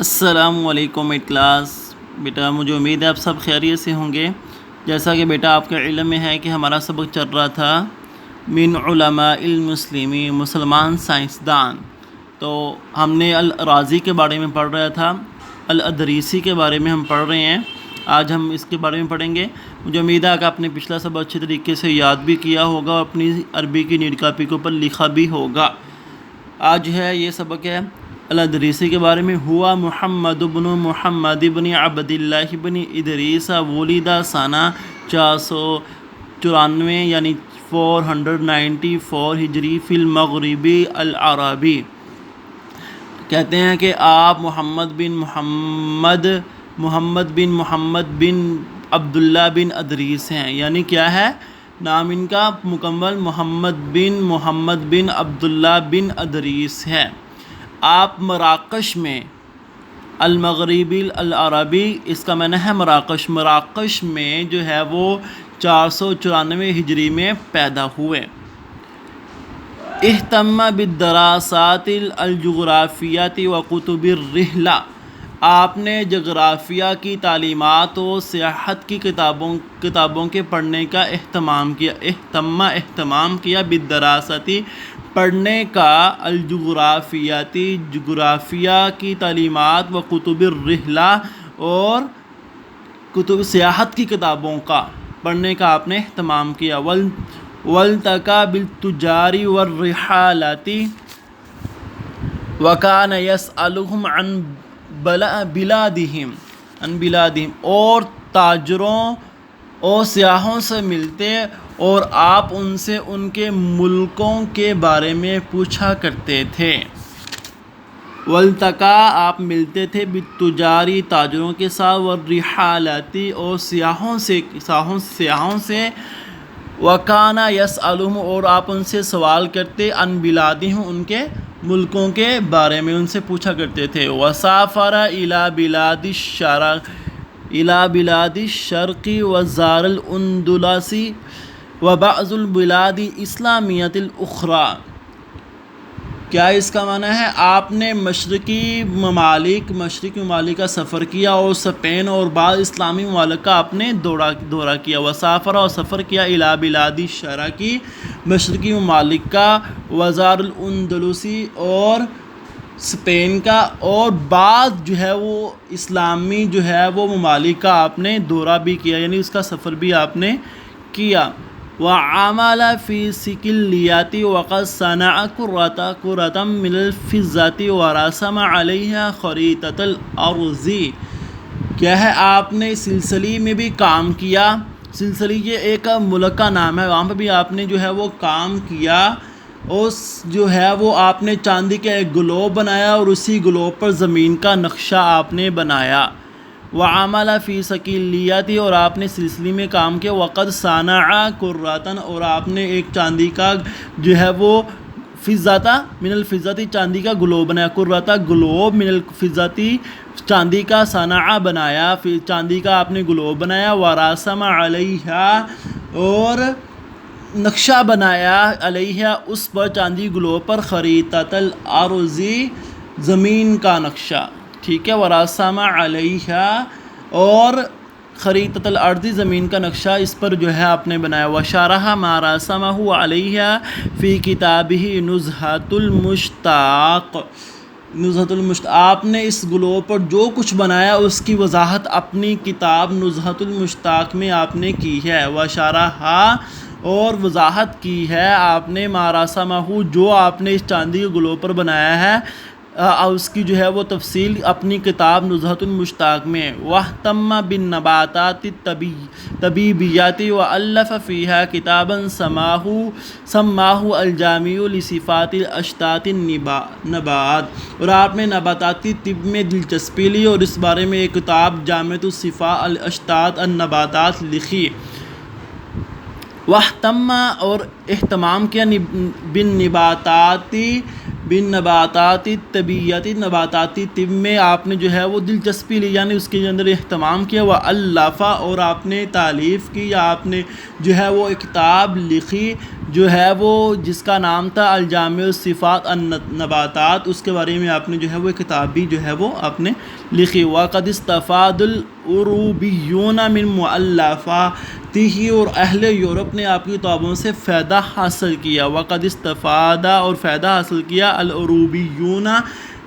السلام علیکم کلاس بیٹا، مجھے امید ہے آپ سب خیریت سے ہوں گے۔ جیسا کہ بیٹا آپ کے علم میں ہے کہ ہمارا سبق چل رہا تھا من علماء المسلمین، مسلمان سائنسدان۔ تو ہم نے الرازی کے بارے میں پڑھ رہا تھا، الادریسی کے بارے میں ہم پڑھ رہے ہیں۔ آج ہم اس کے بارے میں پڑھیں گے۔ مجھے امید ہے کہ آپ نے پچھلا سبق اچھے طریقے سے یاد بھی کیا ہوگا اور اپنی عربی کی نیڈ کاپی کے اوپر لکھا بھی ہوگا۔ آج ہے یہ سبق ہے الادریسی کے بارے میں۔ ہوا محمد بن محمد بن عبد اللہ بن ادریس ولد سنہ 494 یعنی 494 ہجری فی المغرب العربی۔ کہتے ہیں کہ آپ محمد بن عبداللہ بن ادریس ہیں، یعنی کیا ہے نام ان کا مکمل؟ محمد بن عبداللہ بن ادریس ہے۔ آپ مراکش میں، المغربی العربی اس کا معنی ہے مراکش میں جو ہے وہ 494 ہجری میں پیدا ہوئے۔ اہتم بالدراسات الجغرافیہ و کتب الرحلہ، آپ نے جغرافیہ کی تعلیمات و سیاحت کی کتابوں کے پڑھنے کا اہتمام کیا بالدراستی، پڑھنے کا، الجغرافیاتی، جغرافیہ کی تعلیمات و کتب الرحلہ اور سیاحت کی کتابوں کا پڑھنے کا آپ نے اہتمام کیا۔ والتقى بالتجار والرحالة وكان يسألهم عن بلادهم اور تاجروں اور سیاحوں سے ملتے اور آپ ان سے ان کے ملکوں کے بارے میں پوچھا کرتے تھے۔ والتقى آپ ملتے تھے، بالتجاری تاجروں کے ساتھ، والرحالة اور سیاحوں سے، وَكَانَ يَسْأَلُهُمْ اور آپ ان سے سوال کرتے، عن بلادہم ان کے ملکوں کے بارے میں ان سے پوچھا کرتے تھے۔ وَسَافَرَ إِلَى بِلَادِ الشَّرْقِ وَزَارَ الْأَنْدَلُسِ وَبَعْضُ الْبِلَادِ الْإِسْلَامِيَّةِ الْأُخْرَى۔ کیا اس کا معنی ہے؟ آپ نے مشرقی ممالک کا سفر کیا اور اسپین اور بعض اسلامی ممالک کا آپ نے دورہ کیا۔ وسافر اور سفر کیا، الی بلاد الشرق مشرقی ممالک کا، وزار الاندلسی اور اسپین کا، اور بعض جو ہے وہ اسلامی جو ہے وہ ممالک کا آپ نے دورہ بھی کیا، یعنی اس کا سفر بھی آپ نے کیا۔ وعمل فی سکلیات وقد صنع قرۃ من الفضة ورسم علیہا خریطۃ الارض۔ کیا ہے آپ نے سلسلی میں بھی کام کیا، سلسلی یہ ایک ملک کا نام ہے، وہاں پہ بھی آپ نے جو ہے وہ کام کیا، اور جو ہے وہ آپ نے چاندی کا ایک گلوب بنایا اور اسی گلوب پر زمین کا نقشہ آپ نے بنایا۔ وعمل فی سکلیات اور آپ نے سلسلے میں کام کیا، وقد صنع قرۃ اور آپ نے ایک چاندی کا جو ہے وہ فضة من الفضة چاندی کا گلوب بنایا، قرۃ گلوب، من الفضة چاندی کا، صنع بنایا، چاندی کا آپ نے گلوب بنایا، ورسم علیہا اور نقشہ بنایا، علیہا اس پر، چاندی گلوب پر، خریطۃ الارض زمین کا نقشہ، ٹھیک ہے، ورسم علیہا اور خریطۃ الارض زمین کا نقشہ اس پر جو ہے آپ نے بنایا۔ وشرح ما رسمہ علیہا فی کتابہ نزہۃ المشتاق، آپ نے اس گلوب پر جو کچھ بنایا اس کی وضاحت اپنی کتاب نزہۃ المشتاق میں آپ نے کی ہے۔ وشرح اور وضاحت کی ہے آپ نے، ما رسمہ جو آپ نے اس چاندی کے گلوب پر بنایا ہے، اس کی جو ہے وہ تفصیل اپنی کتاب نزہۃ المشتاق میں۔ واہتم بالنباتات الطبیعیۃ والف فیہا کتابا سماہ الجامع لصفات الاشتات النبات، اور آپ نے نباتاتی طب میں دلچسپی لی اور اس بارے میں ایک کتاب جامع الصفات الاشتات النباتات لکھی۔ واہتم اور اہتمام کیا، بالنباتات الطبیعیۃ نباتاتی طب میں آپ نے جو ہے وہ دلچسپی لی، یعنی اس کے اندر اہتمام کیا۔ وَأَلَّفَ اور آپ نے تالیف کی، یا آپ نے جو ہے وہ ایک کتاب لکھی جو ہے وہ جس کا نام تھا الجامع الصفات النباتات، اس کے بارے میں آپ نے جو ہے وہ کتاب بھی جو ہے وہ آپ نے لکھی۔ وَقَدْ اسْتَفَادَ الْأُرُوبِيُّونَ مِنْ مُؤَلَّفَاتِهِ، اور اہل یورپ نے آپ کی کتابوں سے فائدہ حاصل کیا۔ وَقَدْ اسْتَفَادَ، اور فائدہ حاصل کیا، الْأُرُوبِيُّونَ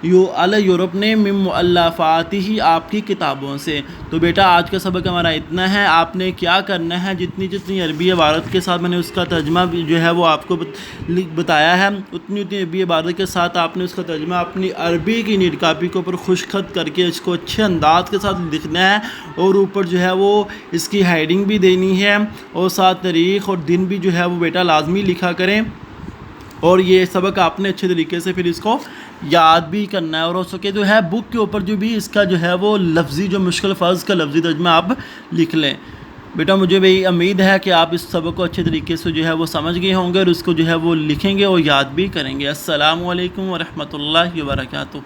یورپ نے من مؤلفاتہ، آپ کی کتابوں سے۔ تو بیٹا آج کا سبق ہمارا اتنا ہے۔ آپ نے کیا کرنا ہے، جتنی عربی عبارت کے ساتھ میں نے اس کا ترجمہ بھی جو ہے وہ آپ کو بتایا ہے، اتنی عربی عبارت کے ساتھ آپ نے اس کا ترجمہ اپنی عربی کی نیٹ کاپی کے اوپر خوش خط کر کے اس کو اچھے انداز کے ساتھ لکھنا ہے، اور اوپر جو ہے وہ اس کی ہیڈنگ بھی دینی ہے، اور ساتھ تاریخ اور دن بھی جو ہے وہ بیٹا لازمی لکھا کریں۔ اور یہ سبق آپ نے اچھے طریقے سے پھر اس کو یاد بھی کرنا ہے، اور ہو سکے جو ہے بک کے اوپر جو بھی اس کا جو ہے وہ لفظی جو مشکل فرض کا لفظی ترجمہ آپ لکھ لیں۔ بیٹا مجھے بھی امید ہے کہ آپ اس سبق کو اچھے طریقے سے جو ہے وہ سمجھ گئے ہوں گے، اور اس کو جو ہے وہ لکھیں گے اور یاد بھی کریں گے۔ السلام علیکم ورحمۃ اللہ وبرکاتہ۔